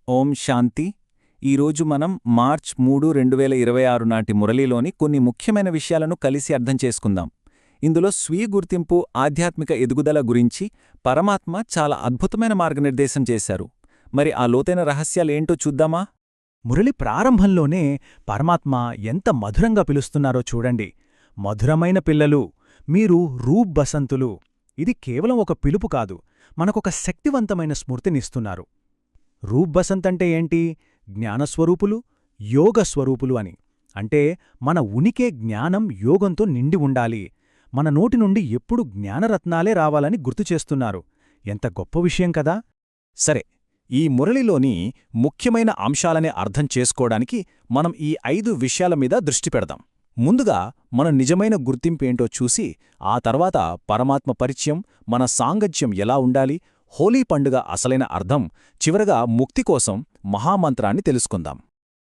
ఓం శాంతి. ఈరోజు మనం మార్చ్ 3, 2026 నాటి మురళిలోని కొన్ని ముఖ్యమైన విషయాలను కలిసి అర్థం చేసుకుందాం. ఇందులో స్వీయ గుర్తింపు, ఆధ్యాత్మిక ఎదుగుదల గురించి పరమాత్మ చాలా అద్భుతమైన మార్గనిర్దేశం చేశారు. మరి ఆ లోతైన రహస్యాలేంటో చూద్దామా? మురళి ప్రారంభంలోనే పరమాత్మ ఎంత మధురంగా పిలుస్తున్నారో చూడండి. మధురమైన పిల్లలు, మీరు రూప్ బసంతులు. ఇది కేవలం ఒక పిలుపు కాదు, మనకొక శక్తివంతమైన స్మృతినిస్తున్నారు. రూప్ బసంత్ అంటే ఏంటి? జ్ఞానస్వరూపులు, యోగస్వరూపులు అని. అంటే మన ఉనికే జ్ఞానం, యోగంతో నిండి ఉండాలి. మన నోటి నుండి ఎప్పుడు జ్ఞానరత్నాలే రావాలని గుర్తుచేస్తున్నారు. ఎంత గొప్ప విషయం కదా! సరే, ఈ మురళిలోని ముఖ్యమైన అంశాలనే అర్థం చేసుకోవడానికి మనం ఈ 5 విషయాల మీద దృష్టి పెడదాం. ముందుగా మన నిజమైన గుర్తింపేంటో చూసి, ఆ తర్వాత పరమాత్మ పరిచయం, మన సాంగత్యం ఎలా ఉండాలి, హోలీ పండుగ అసలైన అర్థం, చివరగా ముక్తి కోసం మహామంత్రాన్ని తెలుసుకుందాం.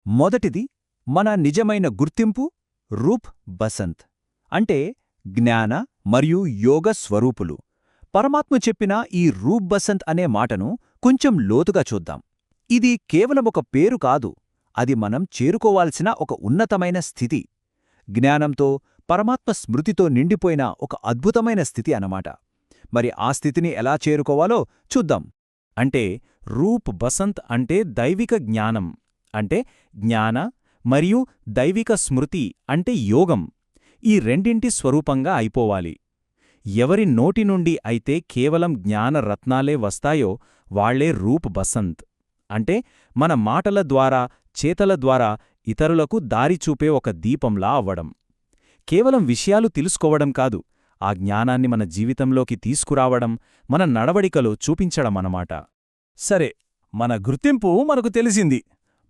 మొదటిది మన నిజమైన గుర్తింపు రూప్ బసంత్, అంటే జ్ఞాన మరియు యోగ స్వరూపులు. పరమాత్మ చెప్పిన ఈ రూప్ బసంత్ అనే మాటను కొంచెం లోతుగా చూద్దాం. ఇది కేవలం ఒక పేరు కాదు, అది మనం చేరుకోవాల్సిన ఒక ఉన్నతమైన స్థితి. జ్ఞానంతో, పరమాత్మ స్మృతితో నిండిపోయిన ఒక అద్భుతమైన స్థితి అన్నమాట. మరి ఆ స్థితిని ఎలా చేరుకోవాలో చూద్దాం. అంటే రూప్ బసంత్ అంటే దైవిక జ్ఞానం, అంటే జ్ఞాన మరియు దైవిక స్మృతి అంటే యోగం. ఈ రెండింటి స్వరూపంగా అయిపోవాలి. ఎవరి నోటి నుండి అయితే కేవలం జ్ఞాన రత్నాలే వస్తాయో వాళ్లే రూప్ బసంత్. అంటే మన మాటల ద్వారా, చేతల ద్వారా ఇతరులకు దారి చూపే ఒక దీపంలా అవ్వడం. కేవలం విషయాలు తెలుసుకోవడం కాదు, ఆ జ్ఞానాన్ని మన జీవితంలోకి తీసుకురావడం, మన నడవడికలో చూపించడమన్నమాట. సరే, మన గుర్తింపు మనకు తెలిసింది.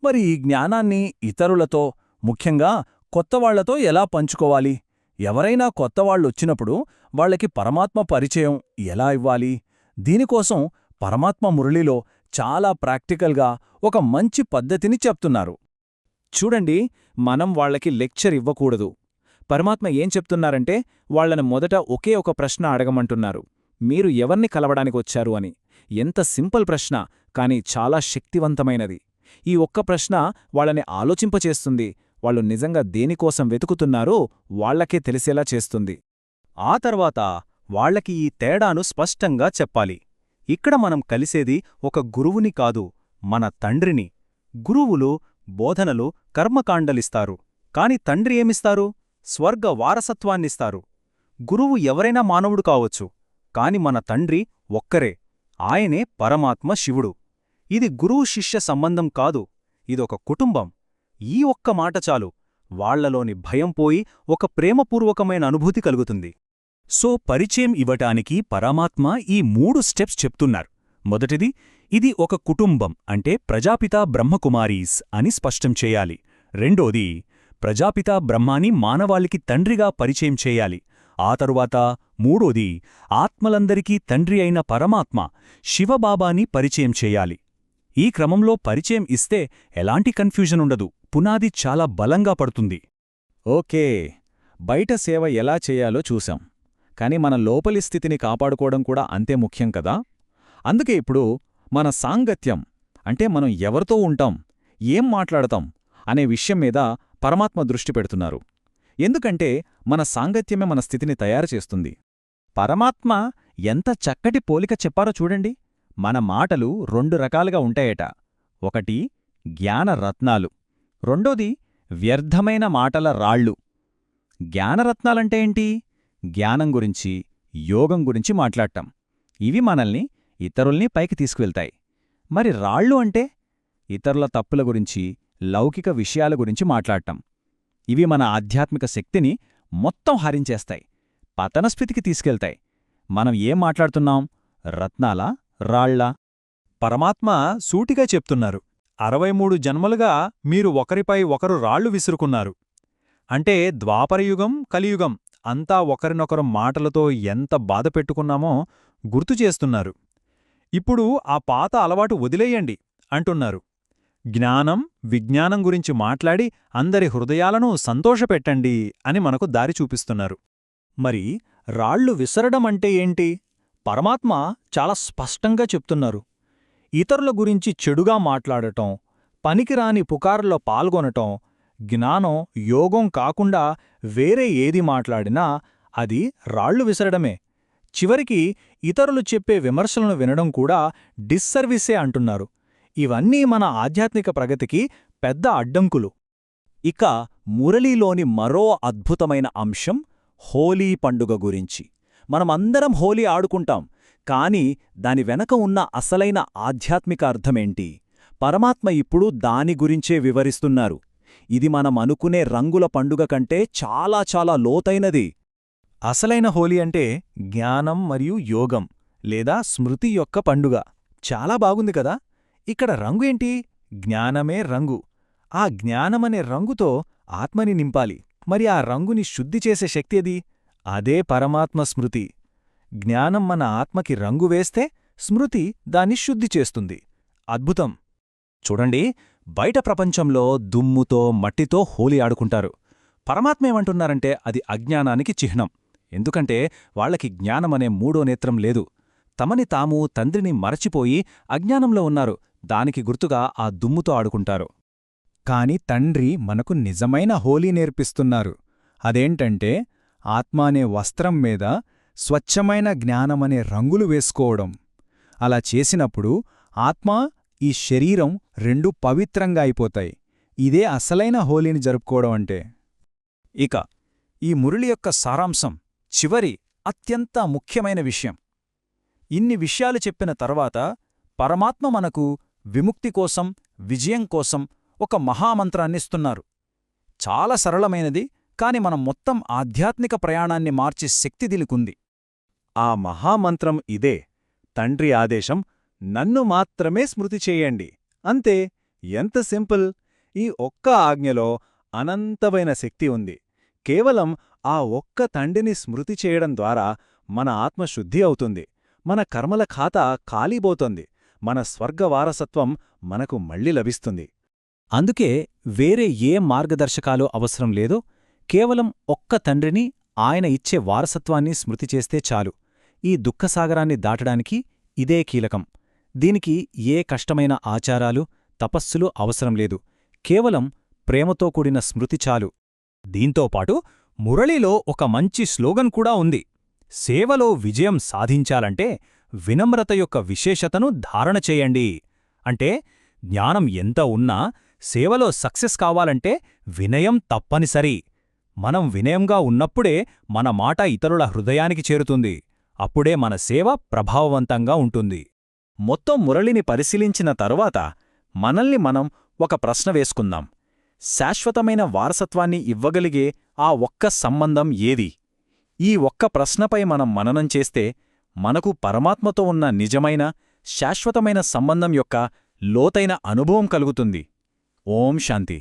మరి ఈ జ్ఞానాన్ని ఇతరులతో, ముఖ్యంగా కొత్తవాళ్లతో ఎలా పంచుకోవాలి? ఎవరైనా కొత్తవాళ్లొచ్చినప్పుడు వాళ్లకి పరమాత్మ పరిచయం ఎలా ఇవ్వాలి? దీనికోసం పరమాత్మ మురళిలో చాలా ప్రాక్టికల్గా ఒక మంచి పద్ధతిని చెప్తున్నారు. చూడండి, మనం వాళ్లకి లెక్చర్ ఇవ్వకూడదు. పరమాత్మ ఏం చెప్తున్నారంటే, వాళ్లను మొదట ఒకే ఒక ప్రశ్న అడగమంటున్నారు. మీరు ఎవర్ని కలవడానికొచ్చారు అని. ఎంత సింపుల్ ప్రశ్న, కాని చాలా శక్తివంతమైనది. ఈ ఒక్క ప్రశ్న వాళ్లని ఆలోచింపచేస్తుంది. వాళ్ళు నిజంగా దేనికోసం వెతుకుతున్నారో వాళ్లకే తెలిసేలా చేస్తుంది. ఆ తర్వాత వాళ్లకి ఈ తేడాను స్పష్టంగా చెప్పాలి. ఇక్కడ మనం కలిసేది ఒక గురువుని కాదు, మన తండ్రిని. గురువులు బోధనలు, కర్మకాండలిస్తారు. కాని తండ్రి ఏమిస్తారు? స్వర్గ వారసత్వాన్నిస్తారు. గురువు ఎవరైనా మానవుడు కావచ్చు, కాని మన తండ్రి ఒక్కరే. ఆయనే పరమాత్మ శివుడు. ఇది గురువు శిష్య సంబంధం కాదు, ఇదొక కుటుంబం. ఈ ఒక్క మాట చాలు, వాళ్లలోని భయం పోయి ఒక ప్రేమపూర్వకమైన అనుభూతి కలుగుతుంది. సో పరిచయం ఇవ్వటానికి పరమాత్మ ఈ 3 స్టెప్స్ చెప్తున్నారు. మొదటిది, ఇది ఒక కుటుంబం, అంటే ప్రజాపిత బ్రహ్మకుమారీస్ అని స్పష్టం చేయాలి. రెండోది, ప్రజాపిత బ్రహ్మాని మానవాళికి తండ్రిగా పరిచయం చేయాలి. ఆ తరువాత మూడోది, ఆత్మలందరికీ తండ్రి అయిన పరమాత్మ శివబాబాని పరిచయం చేయాలి. ఈ క్రమంలో పరిచయం ఇస్తే ఎలాంటి కన్ఫ్యూజన్ ఉండదు, పునాది చాలా బలంగా పడుతుంది. ఓకే, బయట సేవ ఎలా చేయాలో చూశాం, కాని మన లోపలి స్థితిని కాపాడుకోవడం కూడా అంతే ముఖ్యం కదా. అందుకే ఇప్పుడు మన సాంగత్యం, అంటే మనం ఎవరితో ఉంటాం, ఏం మాట్లాడతాం అనే విషయం మీద పరమాత్మ దృష్టి పెడుతున్నారు. ఎందుకంటే మన సాంగత్యమే మన స్థితిని తయారు చేస్తుంది. పరమాత్మ ఎంత చక్కటి పోలిక చెప్పారో చూడండి. మన మాటలు 2 రకాలుగా ఉంటాయట. ఒకటి జ్ఞానరత్నాలు, రెండోది వ్యర్థమైన మాటల రాళ్ళు. జ్ఞానరత్నాలంటే ఏంటి? జ్ఞానం గురించి, యోగం గురించి మాట్లాడటం. ఇవి మనల్ని, ఇతరుల్ని పైకి తీసుకువెళ్తాయి. మరి రాళ్ళు అంటే ఇతరుల తప్పుల గురించి, లౌకిక విషయాల గురించి మాట్లాడటం. ఇవి మన ఆధ్యాత్మిక శక్తిని మొత్తం హరించేస్తాయి, పతనస్థితికి తీసుకెళ్తాయి. మనం ఏం మాట్లాడుతున్నాం? రత్నాలా, రాళ్లా? పరమాత్మ సూటిగా చెప్తున్నారు, 63 జన్మలుగా మీరు ఒకరిపై ఒకరు రాళ్లు విసురుకున్నారు. అంటే ద్వాపరయుగం, కలియుగం అంతా ఒకరినొకరు మాటలతో ఎంత బాధ పెట్టుకున్నామో గుర్తుచేస్తున్నారు. ఇప్పుడు ఆ పాత అలవాటు వదిలేయండి అంటున్నారు. జ్ఞానం, విజ్ఞానం గురించి మాట్లాడి అందరి హృదయాలను సంతోషపెట్టండి అని మనకు దారి చూపిస్తున్నారు. మరి రాళ్లు విసరడం అంటే ఏంటి? పరమాత్మ చాలా స్పష్టంగా చెప్తున్నారు. ఇతరుల గురించి చెడుగా మాట్లాడటం, పనికిరాని పుకారులో పాల్గొనటం, జ్ఞానం యోగం కాకుండా వేరే ఏది మాట్లాడినా అది రాళ్లు విసరడమే. చివరికి ఇతరులు చెప్పే విమర్శలను వినడం కూడా డిస్సర్వీసే అంటున్నారు. ఇవన్నీ మన ఆధ్యాత్మిక ప్రగతికి పెద్ద అడ్డంకులు. ఇక మురళీలోని మరో అద్భుతమైన అంశం హోలీ పండుగ గురించి. మనమందరం హోలీ ఆడుకుంటాం, కాని దాని వెనక ఉన్న అసలైన ఆధ్యాత్మిక అర్థమేంటి? పరమాత్మ ఇప్పుడు దాని గురించే వివరిస్తున్నారు. ఇది మనం అనుకునే రంగుల పండుగ కంటే చాలా చాలా లోతైనది. అసలైన హోలీ అంటే జ్ఞానం మరియు యోగం లేదా స్మృతి యొక్క పండుగ. చాలా బాగుంది కదా. ఇక్కడ రంగు ఏంటి? జ్ఞానమే రంగు. ఆ జ్ఞానమనే రంగుతో ఆత్మని నింపాలి. మరి ఆ రంగుని శుద్ధి చేసే శక్తి ఏది? అదే పరమాత్మ స్మృతి. జ్ఞానం మన ఆత్మకి రంగు వేస్తే స్మృతి దాన్ని శుద్ధి చేస్తుంది. అద్భుతం. చూడండి, బయట ప్రపంచంలో దుమ్ముతో మట్టితో హోలీ ఆడుకుంటారు. పరమాత్మేమంటున్నారంటే అది అజ్ఞానానికి చిహ్నం. ఎందుకంటే వాళ్లకి జ్ఞానమనే మూడో నేత్రం లేదు. తమని తాము తండ్రిని మరచిపోయి అజ్ఞానంలో ఉన్నారు. దానికి గుర్తుగా ఆ దుమ్ముతో ఆడుకుంటారు. కాని తండ్రి మనకు నిజమైన హోలీ నేర్పిస్తున్నారు. అదేంటంటే ఆత్మ అనే వస్త్రం మీద స్వచ్ఛమైన జ్ఞానమనే రంగులు వేసుకోవడం. అలా చేసినప్పుడు ఆత్మ, ఈ శరీరం రెండూ పవిత్రంగా అయిపోతాయి. ఇదే అసలైన హోలీని జరుపుకోవడం అంటే. ఇక ఈ మురళి యొక్క సారాంశం, చివరి అత్యంత ముఖ్యమైన విషయం. ఇన్ని విషయాలు చెప్పిన తర్వాత పరమాత్మ మనకు విముక్తి కోసం, విజయం కోసం ఒక మహామంత్రాన్నిస్తున్నారు. చాలా సరళమైనది, కాని మన మొత్తం ఆధ్యాత్మిక ప్రయాణాన్ని మార్చే శక్తి దీనికుంది. ఆ మహామంత్రం ఇదే. తండ్రి ఆదేశం, నన్ను మాత్రమే స్మృతి చేయండి. అంతే. ఎంత సింపుల్! ఈ ఒక్క ఆజ్ఞలో అనంతమైన శక్తి ఉంది. కేవలం ఆ ఒక్క తండ్రిని స్మృతి చేయడం ద్వారా మన ఆత్మశుద్ధి అవుతుంది. మన కర్మల ఖాతా ఖాళీబోతోంది. మన స్వర్గవారసత్వం మనకు మళ్ళీ లభిస్తుంది. అందుకే వేరే ఏ మార్గదర్శకాలు అవసరం లేదు. కేవలం ఒక్క తండ్రిని, ఆయన ఇచ్చే వారసత్వాన్ని స్మృతి చేస్తే చాలు. ఈ దుఃఖసాగరాన్ని దాటడానికి ఇదే కీలకం. దీనికి ఏ కష్టమైన ఆచారాలు, తపస్సులు అవసరం లేదు. కేవలం ప్రేమతో కూడిన స్మృతి చాలు. దీంతోపాటు మురళిలో ఒక మంచి స్లోగన్ కూడా ఉంది. సేవలో విజయం సాధించాలంటే వినమ్రత యొక్క విశేషతను ధారణ చేయండి. అంటే జ్ఞానం ఎంత ఉన్నా సేవలో సక్సెస్ కావాలంటే వినయం తప్పనిసరి. మనం వినయంగా ఉన్నప్పుడే మన మాట ఇతరుల హృదయానికి చేరుతుంది. అప్పుడే మన సేవ ప్రభావవంతంగా ఉంటుంది. మొత్తం మురళిని పరిశీలించిన తరువాత మనల్ని మనం ఒక ప్రశ్న వేసుకుందాం. శాశ్వతమైన వారసత్వాన్ని ఇవ్వగలిగే ఆ ఒక్క సంబంధం ఏది? ఈ ఒక్క ప్రశ్నపై మనం మననం చేస్తే మనకు పరమాత్మతో ఉన్న నిజమైన, శాశ్వతమైన సంబంధం యొక్క లోతైన అనుభవం కలుగుతుంది. ఓం శాంతి.